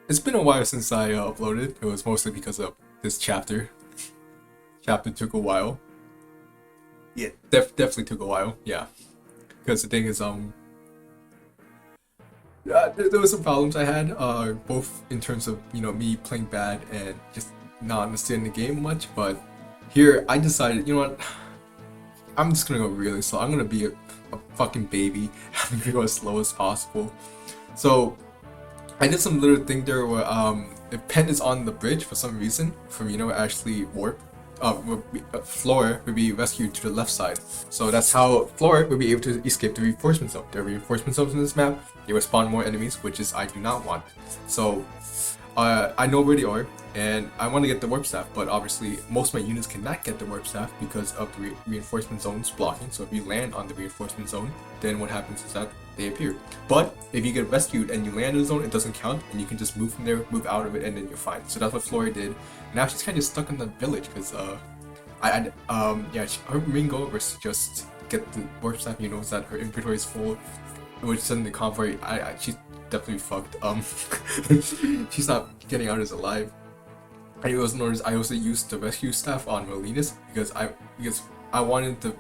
It's been a while since I uploaded. It was mostly because of this chapter. Chapter took a while. Yeah, definitely took a while. Yeah, because the thing is, there was some problems I had, both in terms of me playing bad and just not understanding the game much. But here, I decided, you know what, I'm just gonna go really slow. I'm gonna be a fucking baby. I'm gonna go as slow as possible. So I did some little thing there where if Pen is on the bridge for some reason, from actually warp, Floor would be rescued to the left side. So that's how Floor would be able to escape the reinforcement zone. There are reinforcement zones in this map. They will spawn more enemies, which is I do not want. So I know where they are, and I want to get the warp staff, but obviously most of my units cannot get the warp staff because of the reinforcement zones blocking. So if you land on the reinforcement zone, then what happens is that they appear. But if you get rescued and you land in the zone, it doesn't count, and you can just move from there, move out of it, and then you're fine. So that's what Flora did. Now she's kind of stuck in the village because yeah, her main goal was just get the warp staff. You know, that her inventory is full, which suddenly the convoy. She's definitely fucked. She's not getting out as alive. And it was noticed I also used the rescue staff on Molinas because I wanted the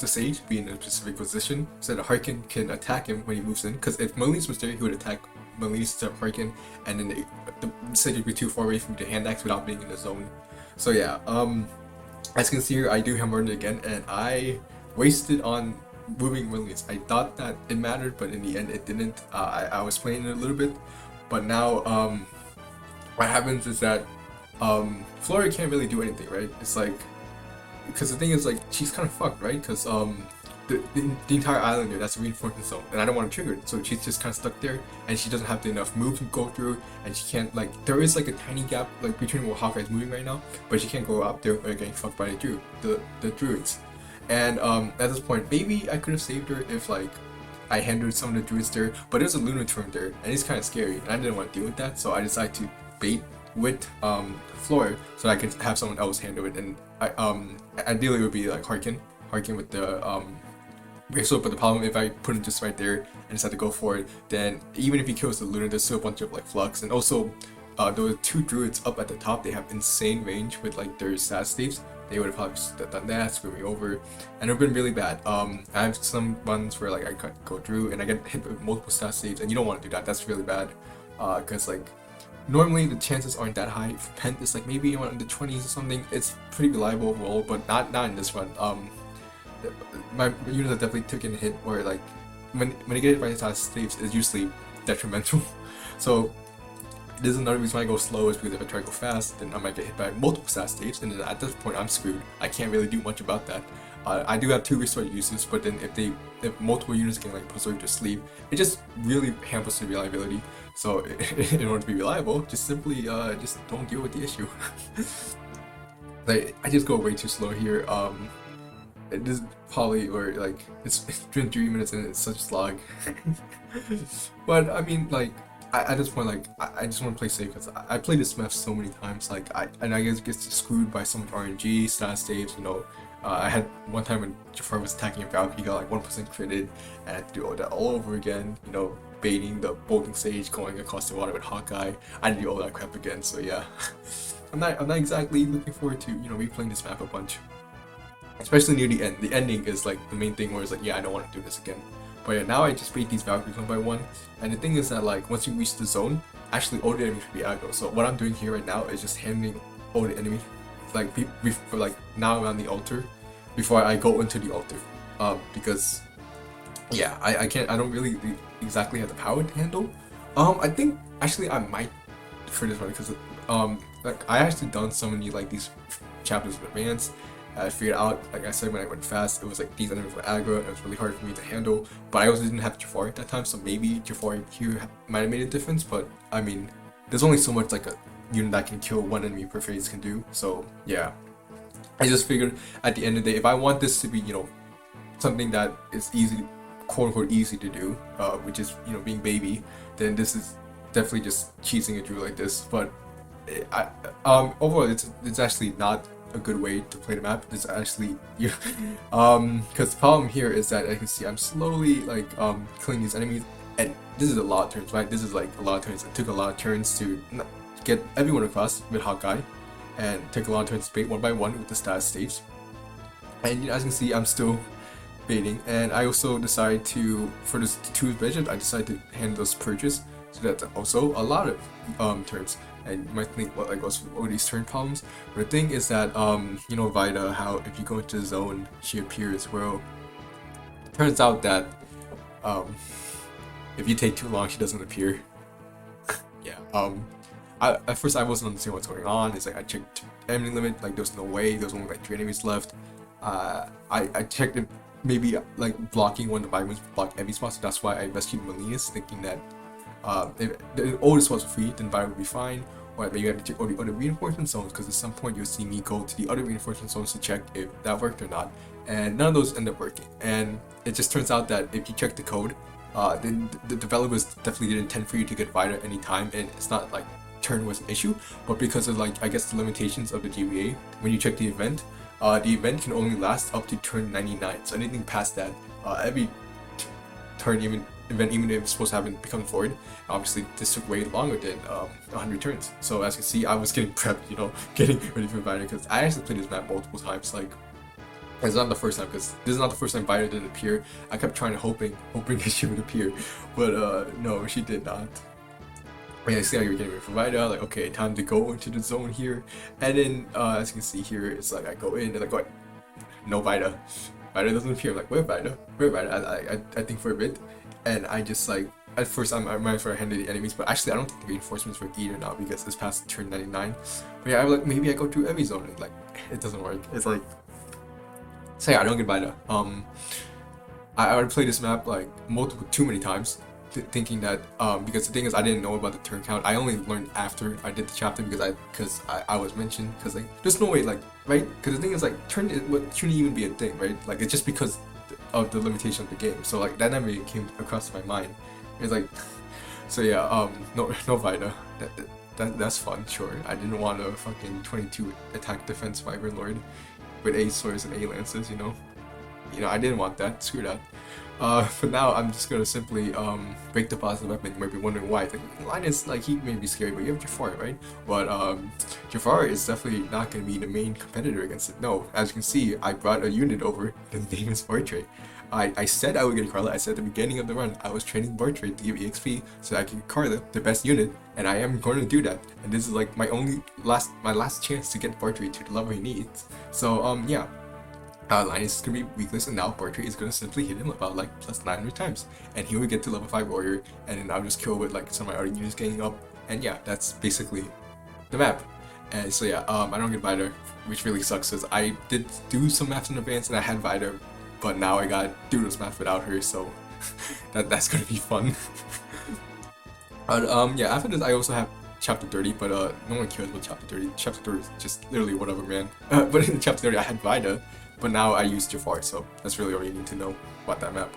Sage be in a specific position so that Harkin can attack him when he moves in. Because if Molinas was there, he would attack Molinas instead of Harkin, and then the Sage would be too far away from the hand axe without being in the zone. So yeah, as you can see here, I do hammer it again, and I wasted on moving Molinas. I thought that it mattered, but in the end it didn't. I was playing it a little bit, but now what happens is that Flora can't really do anything, right? It's like, because the thing is, like, she's kind of fucked, right? Because the entire island there, that's a reinforcement zone, and I don't want to trigger it, so she's just kind of stuck there, and she doesn't have enough move to go through, and she can't, like, there is like a tiny gap like between where Hawkeye's moving right now, but she can't go up there or getting fucked by the druids. And at this point, maybe I could have saved her if like I handled some of the druids there, but there's a Lunatorn there, and it's kind of scary, and I didn't want to deal with that, so I decided to bait with Floor so I could have someone else handle it, and ideally it would be like Harkin with the Bracelet. But the problem, if I put him just right there and decide to go for it, then even if he kills the Luna, there's still a bunch of like flux, and also those two druids up at the top, they have insane range with like their stat staves. They would have probably done that, screw me over, and it would have been really bad. I have some runs where like I could go through and I get hit with multiple stat saves, and you don't want to do that. That's really bad, because like normally the chances aren't that high. If Pent is like maybe in the 20s or something, it's pretty reliable overall, but not in this run. My units are definitely taking a hit where like when they get hit by stat saves, it's usually detrimental. So this is another reason why I go slow, is because if I try to go fast, then I might get hit by multiple stat staves, and then at this point I'm screwed. I can't really do much about that. I do have 2 restore uses, but then if multiple units can like preserve their sleep, it just really hampers the reliability. So in order to be reliable, just simply just don't deal with the issue. Like I just go way too slow here. It is probably, or like it's been 3 minutes and it's such slog. But I mean, like at this point, like I just want to play safe because I played this map so many times. Like I get screwed by some RNG stat saves. You know, I had one time when Jafar was attacking a Valkyrie, he got like 1% critted, and I had to do all that all over again. You know, baiting the bolting sage, going across the water with Hawkeye. I had to do all that crap again. So yeah, I'm not exactly looking forward to replaying this map a bunch. Especially near the end. The ending is like the main thing where it's like, yeah, I don't want to do this again. But yeah, now I just bait these Valkyries one by one. And the thing is that like once you reach the zone, actually all the enemies should be aggro. So what I'm doing here right now is just handling all the enemies, like like now around the altar, before I go into the altar. Because yeah, I don't really exactly have the power to handle. I think actually I might for this one because like I actually done so many like these chapters in advance. I figured out, like I said, when I went fast, it was like these enemies were aggro, and it was really hard for me to handle. But I also didn't have Jafar at that time, so maybe Jafar here might have made a difference. But I mean, there's only so much like a unit that can kill one enemy per phase can do. So yeah, I just figured at the end of the day, if I want this to be, something that is easy, quote unquote, easy to do, which is being baby, then this is definitely just cheesing it through like this. But overall, it's actually not a good way to play the map. It's actually because the problem here is that I can see I'm slowly like killing these enemies, and this is a lot of turns, right? This is like a lot of turns. It took a lot of turns to get everyone across with Hawkeye, and take a lot of turns to bait one by one with the status staves. And as you can see, I'm still baiting, and I also decided to, for this 2 budget, I decided to handle those purges, so that's also a lot of turns. And you might think, what, like, what's all these turn problems? But the thing is that, you know, Vida, how if you go into the zone, she appears. Well, turns out that, if you take too long, she doesn't appear. Yeah. At first I wasn't understanding what's going on. It's like I checked enemy limit, like there's no way. There's only like 3 enemies left. I checked it, maybe like blocking one of the items block every spot. So that's why I rescued Melinas, thinking that if the oldest was free, then Bio would be fine. Or maybe you have to check all the other reinforcement zones, because at some point you'll see me go to the other reinforcement zones to check if that worked or not. And none of those end up working. And it just turns out that if you check the code, then the developers definitely didn't intend for you to get Vida anytime, and it's not like turn was an issue, but because of, like, I guess the limitations of the GBA, when you check the event can only last up to turn 99. So anything past that, every turn, event, even if it's supposed to happen, becomes void. Obviously, this took way longer than 100 turns. So as you can see, I was getting prepped, you know, getting ready for Vida, because I actually played this map multiple times. Like, it's not the first time, because this is not the first time Vida didn't appear. I kept trying to hoping that she would appear, but no, she did not. And I see how you're getting ready for Vida, like, okay, time to go into the zone here. And then as you can see here, it's like I go in and I go, no Vida. Vida doesn't appear. I'm like, where Vida? Where Vida? I think for a bit, and I just, like, at first I might for handle the enemies, but actually I don't think the reinforcements work either now, because it's past turn 99. But yeah, I'm like, maybe I go through every zone, and like, it doesn't work. It's like, so yeah, I don't get Vida. I would play this map like too many times, thinking that because the thing is, I didn't know about the turn count. I only learned after I did the chapter, because I was mentioned, because like there's no way, like, right, because the thing is, like, turn shouldn't even be a thing, right? Like, it's just because of the limitation of the game. So like that never came across my mind. It's like, so yeah, no Vida. That's fun, sure. I didn't want a fucking 22 attack defense Vibrant Lord with A swords and A lances, you know. I didn't want that. Screw that. But now I'm just gonna simply break the positive weapon. You might be wondering why. Like, Linus, like, he may be scary, but you have Jafar, right? But Jafar is definitely not gonna be the main competitor against it. No, as you can see, I brought a unit over. The name is Bartray. I said I would get Carla. I said at the beginning of the run I was training Bartray to give EXP so I can get Carla, the best unit, and I am going to do that. And this is like my last chance to get Bartray to the level he needs. So yeah. Linus is going to be weakless, and now Bartray is going to simply hit him about like plus 900 times, and he will get to level 5 warrior, and then I'll just kill with like some of my other units getting up, and yeah, that's basically the map. And so yeah, I don't get Vida, which really sucks, because I did do some maps in advance and I had Vida, but now I gotta do those maps without her, so that's gonna be fun. But yeah, after this I also have chapter 30, but no one cares about chapter 30. Chapter 30 is just literally whatever, man. But in chapter 30 I had Vida, but now I use Jafar, so that's really all you need to know about that map.